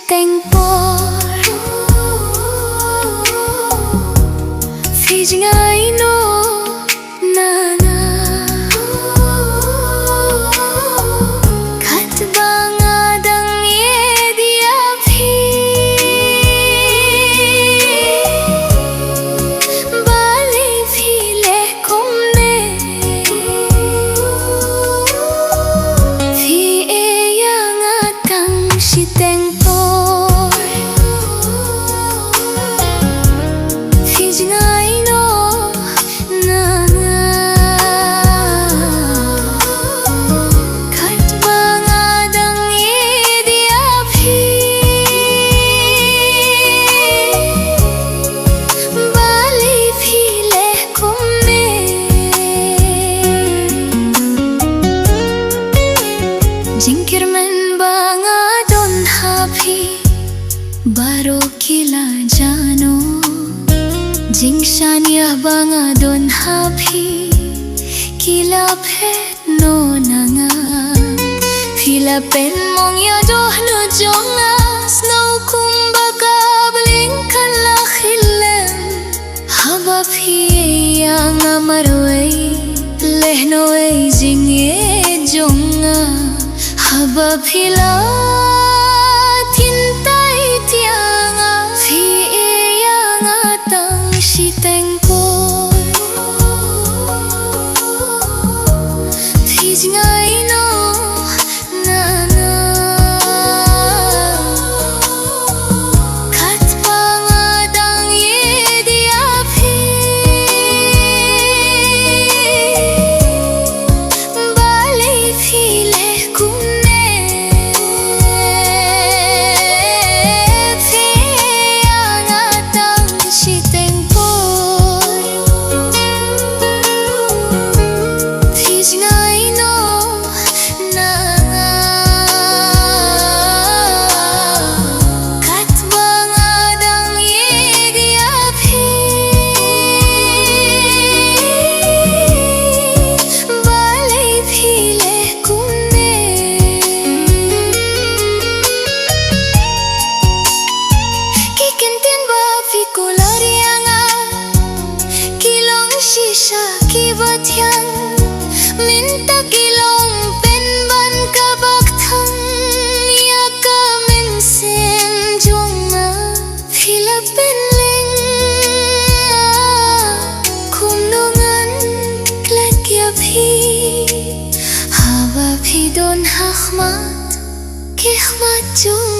tempor Phi jing ai no na na Khat banga dang ye dia phi Bali phi le kum ne Phi e yang atang shi tempor Phi jing ai no na na Khat banga dang ye dia phi Bali phi le kum ne Jingkyrmen banga don happy Baro kila jano Jingshania banga don happy Kila pet no nanga Pila pen mong ya doh no jonga Snow kumbaka bling kala khilem Haba phi yang amarway Leh no ay jing ye jonga Haba phila tintai tianga Phi e yang atang shi tempor Phi jing ai no na na Khat banga dang ye dia phi Bali phi le kum ne Phi yang atang shi tempor Phi jing ai no na na Khat banga dang ye dia phi Bali phi le kum ne Kikintin ba phi kularianga Kilong shisha ki bathyang Minta kilong pen ban ka bakthang Ya ka min sen jonga Phila pen ling Kum nongan klet ya phi Haba phi don hakhmat Kikhmat jung